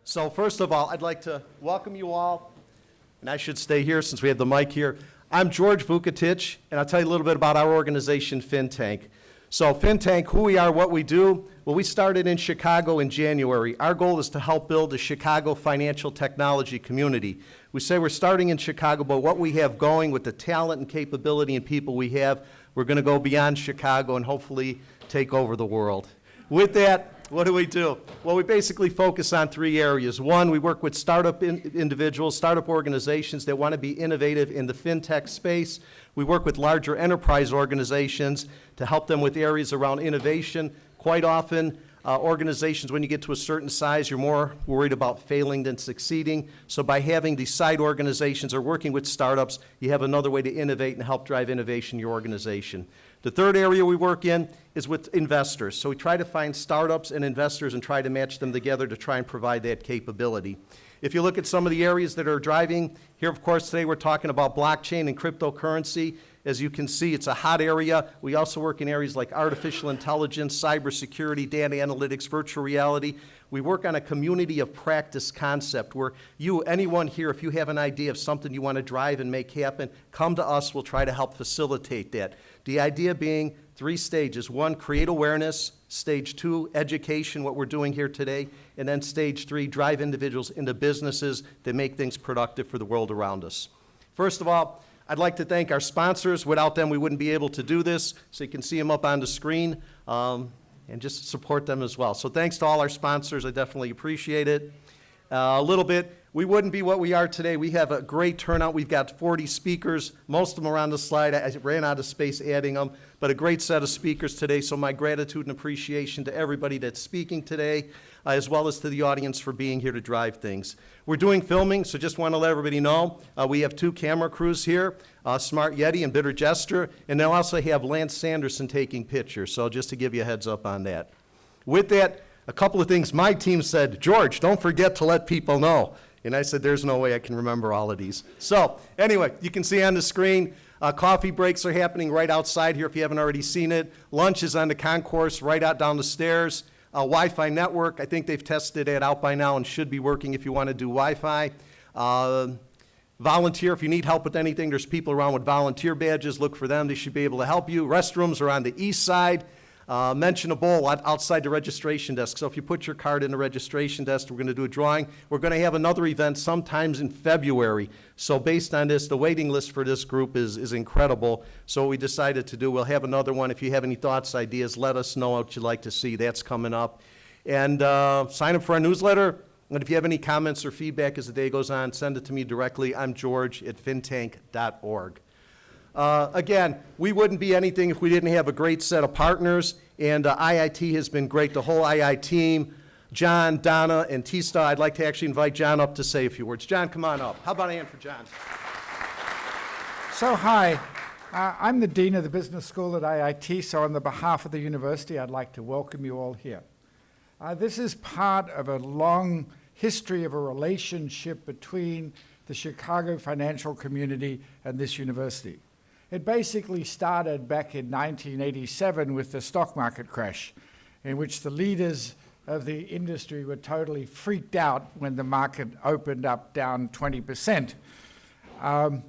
So first of all, I'd like to welcome you all, and I should stay here since we have the mic here. I'm George Vukotic, and I'll tell you a little bit about our organization, FinTank. So FinTank, who we are, what we do, well, we started in Chicago in January. Our goal is to help build a Chicago financial technology community. We say we're starting in Chicago, but what we have going with the talent and capability and people we have, we're going to go beyond Chicago and hopefully take over the world. With that, what do we do? Well, we basically focus on three areas. One, we work with startup individuals, startup organizations that want to be innovative in the fintech space. We work with larger enterprise organizations to help them with areas around innovation. Quite often, organizations, when you get to a certain size, you're more worried about failing than succeeding. So by having these side organizations or working with startups, you have another way to innovate and help drive innovation in your organization. The third area we work in is with investors. So we try to find startups and investors and try to match them together to try and provide that capability. If you look at some of the areas that are driving, here of course today we're talking about blockchain and cryptocurrency. As you can see, it's a hot area. We also work in areas like artificial intelligence, cybersecurity, data analytics, virtual reality. We work on a community of practice concept where anyone here, if you have an idea of something you want to drive and make happen, come to us, we'll try to help facilitate that. The idea being 3 stages. 1, create awareness. Stage 2, education, what we're doing here today. And then stage 3, drive individuals into businesses that make things productive for the world around us. First of all, I'd like to thank our sponsors. Without them, we wouldn't be able to do this. So you can see them up on the screen and just support them as well. So thanks to all our sponsors. I definitely appreciate it. A little bit, we wouldn't be what we are today. We have a great turnout. We've got 40 speakers. Most of them are on the slide. I ran out of space adding them, but a great set of speakers today. So my gratitude and appreciation to everybody that's speaking today, as well as to the audience for being here to drive things. We're doing filming, so just want to let everybody know. We have 2 camera crews here, Smart Yeti and Bitter Jester, and they'll also have Lance Sanderson taking pictures, so just to give you a heads up on that. With that, a couple of things my team said, George, don't forget to let people know. And I said, there's no way I can remember all of these. So anyway, you can see on the screen, coffee breaks are happening right outside here if you haven't already seen it. Lunch is on the concourse right out down the stairs. Wi-Fi network, I think they've tested it out by now and should be working if you want to do Wi-Fi. Volunteer, if you need help with anything, there's people around with volunteer badges. Look for them. They should be able to help you. Restrooms are on the east side. Mention a bowl outside the registration desk. So if you put your card in the registration desk, we're going to do a drawing. We're going to have another event sometimes in February. So based on this, the waiting list for this group is incredible. So what we decided to do, we'll have another one. If you have any thoughts, ideas, let us know what you'd like to see. That's coming up. And sign up for our newsletter. And if you have any comments or feedback as the day goes on, send it to me directly. I'm George at fintank.org. Again, we wouldn't be anything if we didn't have a great set of partners, and IIT has been great. The whole II team, John, Donna, and Tista. I'd like to actually invite John up to say a few words. John, come on up. How about a hand for John? So hi, I'm the Dean of the Business School at IIT, so on the behalf of the university, I'd like to welcome you all here. This is part of a long history of a relationship between the Chicago financial community and this university. It basically started back in 1987 with the stock market crash, in which the leaders of the industry were totally freaked out when the market opened up down 20%. And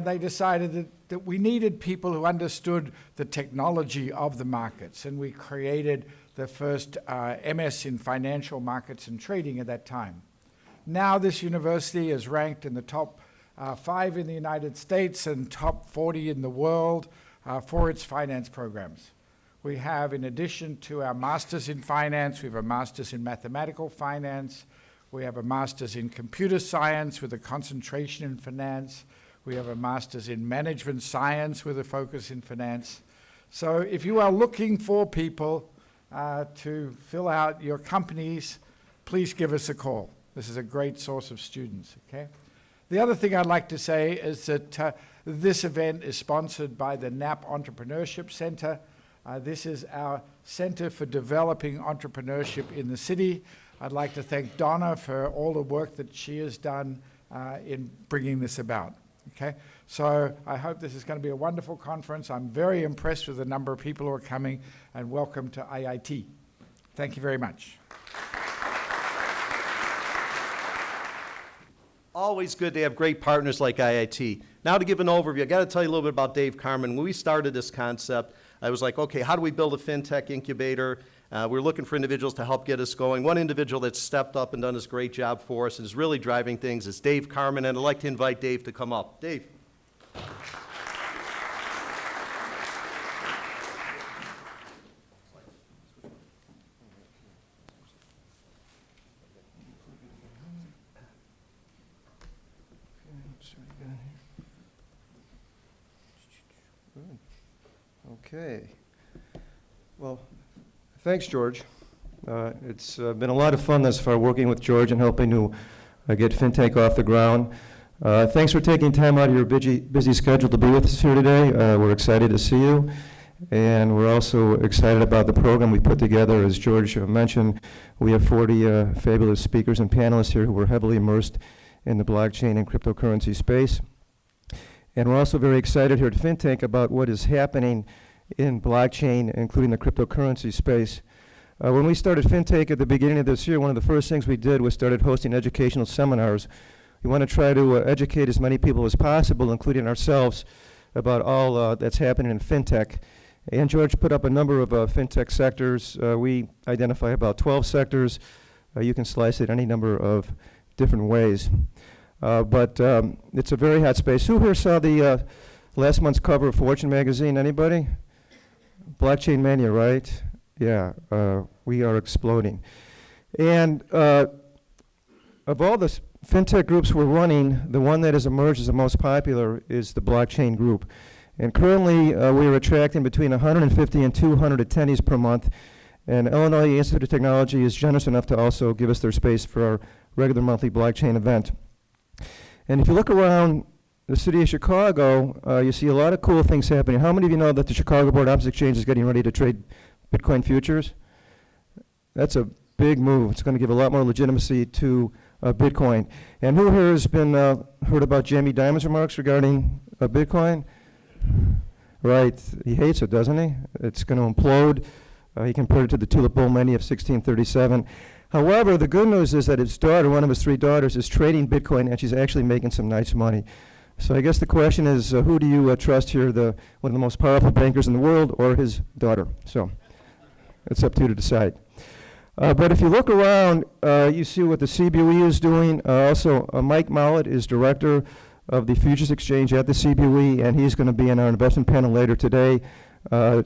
they decided that we needed people who understood the technology of the markets, and we created the first MS in financial markets and trading at that time. Now this university is ranked in the top 5 in the United States and top 40 in the world for its finance programs. We have, in addition to our Masters in Finance, we have a Masters in Mathematical Finance, we have a Masters in Computer Science with a concentration in finance, we have a Masters in Management Science with a focus in finance. So if you are looking for people to fill out your companies, please give us a call. This is a great source of students, okay? The other thing I'd like to say is that this event is sponsored by the Knapp Entrepreneurship Center. This is our Center for Developing Entrepreneurship in the city. I'd like to thank Donna for all the work that she has done in bringing this about. Okay, so I hope this is going to be a wonderful conference. I'm very impressed with the number of people who are coming, and welcome to IIT. Thank you very much. Always good to have great partners like IIT. Now to give an overview, I got to tell you a little bit about Dave Carmen. When we started this concept, I was like, okay, how do we build a FinTech incubator? We're looking for individuals to help get us going. One individual that's stepped up and done this great job for us and is really driving things is Dave Carmen, and I'd like to invite Dave to come up. Dave. Okay. Well, thanks, George. It's been a lot of fun thus far working with George and helping to get FinTank off the ground. Thanks for taking time out of your busy schedule to be with us here today. We're excited to see you. And we're also excited about the program we put together. As George mentioned, we have 40 fabulous speakers and panelists here who are heavily immersed in the blockchain and cryptocurrency space. And we're also very excited here at FinTank about what is happening in blockchain, including the cryptocurrency space. When we started FinTank at the beginning of this year, one of the first things we did was started hosting educational seminars. We want to try to educate as many people as possible, including ourselves, about all that's happening in FinTech. And George put up a number of FinTech sectors. We identify about 12 sectors. You can slice it any number of different ways. But it's a very hot space. Who here saw the last month's cover of Fortune magazine? Anybody? Blockchain mania, right? Yeah, we are exploding. And of all the FinTech groups we're running, the one that has emerged as the most popular is the blockchain group. And currently, we are attracting between 150 and 200 attendees per month. And Illinois Institute of Technology is generous enough to also give us their space for our regular monthly blockchain event. And if you look around the city of Chicago, you see a lot of cool things happening. How many of you know that the Chicago Board Options Exchange is getting ready to trade Bitcoin futures? That's a big move. It's going to give a lot more legitimacy to Bitcoin. And who here has been heard about Jamie Dimon's remarks regarding Bitcoin? Right. He hates it, doesn't he? It's going to implode. He compared it to the Tulip Bull Mania of 1637. However, the good news is that his daughter, one of his 3 daughters, is trading Bitcoin, and she's actually making some nice money. So I guess the question is, who do you trust here, one of the most powerful bankers in the world, or his daughter? So it's up to you to decide. But if you look around, you see what the CBOE is doing. Also, Mike Mollett is director of the Futures Exchange at the CBOE, and he's going to be in our investment panel later today,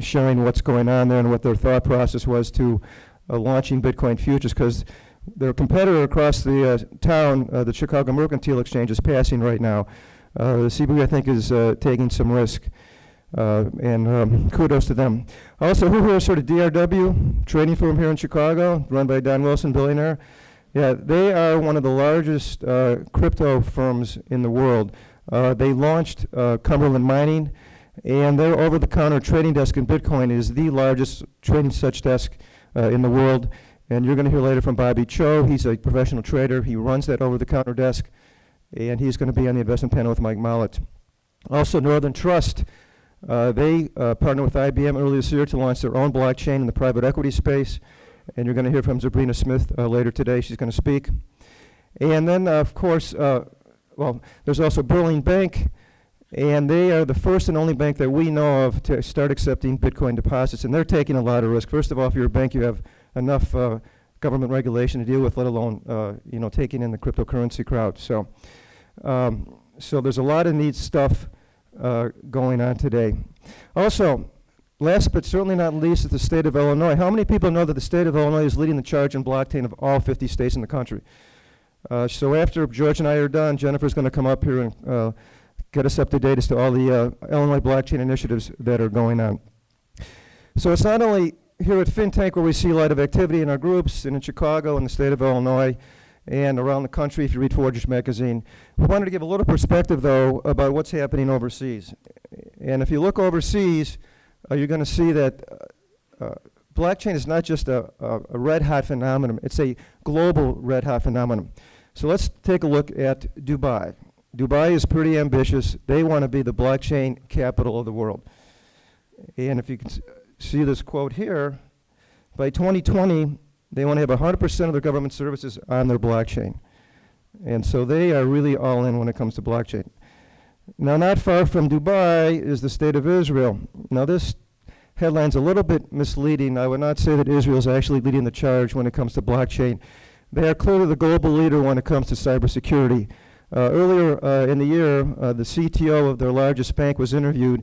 sharing what's going on there and what their thought process was to launching Bitcoin futures, because their competitor across the town, the Chicago Mercantile Exchange, is passing right now. The CBOE, I think, is taking some risk, and kudos to them. Also, who here is sort of DRW, trading firm here in Chicago, run by Don Wilson, billionaire? Yeah, they are one of the largest crypto firms in the world. They launched Cumberland Mining, and their over-the-counter trading desk in Bitcoin is the largest trading such desk in the world. And you're going to hear later from Bobby Cho. He's a professional trader. He runs that over-the-counter desk, and he's going to be on the investment panel with Mike Mollett. Also, Northern Trust. They partnered with IBM earlier this year to launch their own blockchain in the private equity space. And you're going to hear from Sabrina Smith later today. She's going to speak. And then, of course, well, there's also Berlin Bank. And they are the first and only bank that we know of to start accepting Bitcoin deposits. And they're taking a lot of risk. First of all, if you're a bank, you have enough government regulation to deal with, let alone taking in the cryptocurrency crowd. So, so there's a lot of neat stuff going on today. Also, last but certainly not least is the state of Illinois. How many people know that the state of Illinois is leading the charge in blockchain of all 50 states in the country? So after George and I are done, Jennifer's going to come up here and get us up to date as to all the Illinois blockchain initiatives that are going on. So it's not only here at FinTank where we see a lot of activity in our groups, and in Chicago and the state of Illinois, and around the country if you read Forgers magazine. We wanted to give a little perspective, though, about what's happening overseas. And if you look overseas, you're going to see that blockchain is not just a red-hot phenomenon. It's a global red-hot phenomenon. So let's take a look at Dubai. Dubai is pretty ambitious. They want to be the blockchain capital of the world. And if you can see this quote here, by 2020, they want to have 100% of their government services on their blockchain. And so they are really all in when it comes to blockchain. Now, not far from Dubai is the state of Israel. Now, this headline's a little bit misleading. I would not say that Israel is actually leading the charge when it comes to blockchain. They are clearly the global leader when it comes to cybersecurity. Earlier in the year, the CTO of their largest bank was interviewed,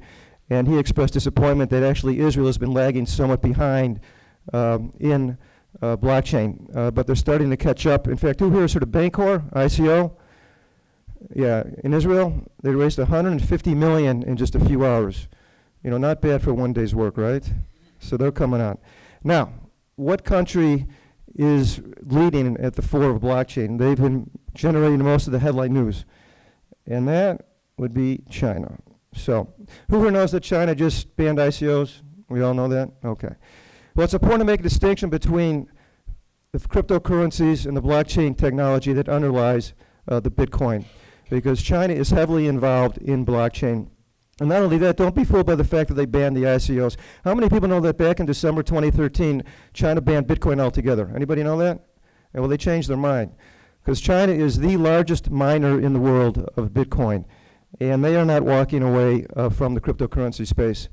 and he expressed disappointment that actually Israel has been lagging somewhat behind in blockchain, but they're starting to catch up. In fact, who here has heard of Bancor, ICO? Yeah, in Israel, they raised 150 million in just a few hours. You know, not bad for one day's work, right? So they're coming on. Now, what country is leading at the fore of blockchain? They've been generating most of the headline news, and that would be China. So, who here knows that China just banned ICOs? We all know that? Okay. Well, it's important to make a distinction between the cryptocurrencies and the blockchain technology that underlies the Bitcoin, because China is heavily involved in blockchain. And not only that, don't be fooled by the fact that they banned the ICOs. How many people know that back in December 2013, China banned Bitcoin altogether? Anybody know that? Well, they changed their mind, because China is the largest miner in the world of Bitcoin, and they are not walking away from the cryptocurrency space.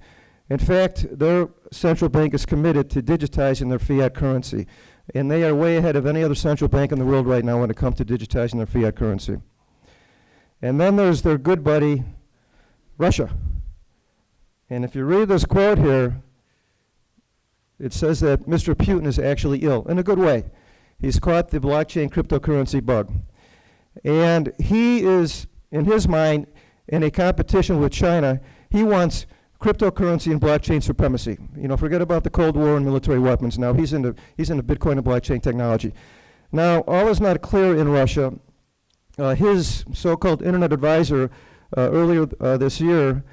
In fact, their central bank is committed to digitizing their fiat currency, and they are way ahead of any other central bank in the world right now when it comes to digitizing their fiat currency. And then there's their good buddy, Russia. And if you read this quote here, it says that Mr. Putin is actually ill, in a good way. He's caught the blockchain cryptocurrency bug. And he is, in his mind, in a competition with China. He wants cryptocurrency and blockchain supremacy. You know, forget about the Cold War and military weapons. Now he's into Bitcoin and blockchain technology. Now, all is not clear in Russia. His so-called internet advisor earlier this year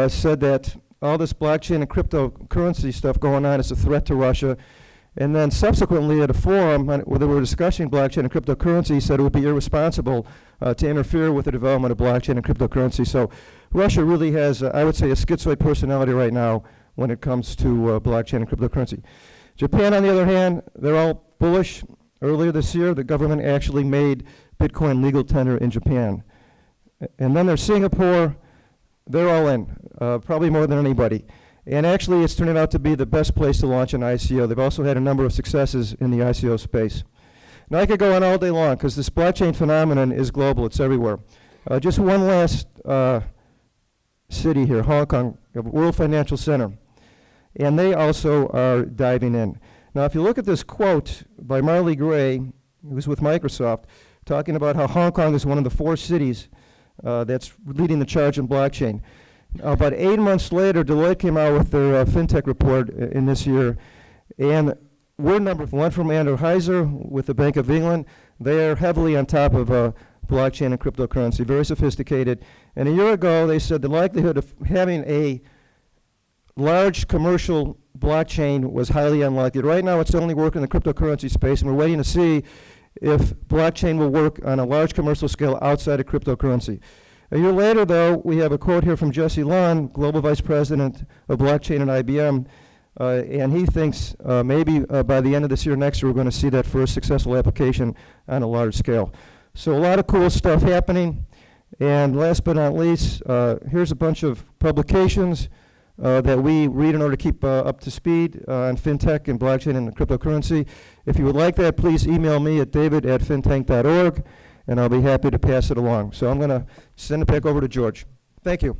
said that all this blockchain and cryptocurrency stuff going on is a threat to Russia. And then subsequently at a forum where they were discussing blockchain and cryptocurrency, he said it would be irresponsible to interfere with the development of blockchain and cryptocurrency. So Russia really has, I would say, a schizoid personality right now when it comes to blockchain and cryptocurrency. Japan, on the other hand, they're all bullish. Earlier this year, the government actually made Bitcoin legal tender in Japan. And then there's Singapore. They're all in, probably more than anybody. And actually, it's turning out to be the best place to launch an ICO. They've also had a number of successes in the ICO space. Now, I could go on all day long, because this blockchain phenomenon is global. It's everywhere. Just one last city here, Hong Kong, World Financial Center. And they also are diving in. Now, if you look at this quote by Marley Gray, who's with Microsoft, talking about how Hong Kong is one of the 4 cities that's leading the charge in blockchain. About 8 months later, Deloitte came out with their FinTech report in this year, and we're number 1 from Andrew Heiser with the Bank of England. They are heavily on top of blockchain and cryptocurrency, very sophisticated. And a year ago, they said the likelihood of having a large commercial blockchain was highly unlikely. Right now, it's only working in the cryptocurrency space, and we're waiting to see if blockchain will work on a large commercial scale outside of cryptocurrency. A year later, though, we have a quote here from Jesse Lund, Global Vice President of Blockchain at IBM, and he thinks maybe by the end of this year, next year, we're going to see that first successful application on a large scale. So a lot of cool stuff happening. And last but not least, here's a bunch of publications that we read in order to keep up to speed on FinTech and blockchain and cryptocurrency. If you would like that, please email me at david@fintank.org, and I'll be happy to pass it along. So I'm going to send it back over to George. Thank you.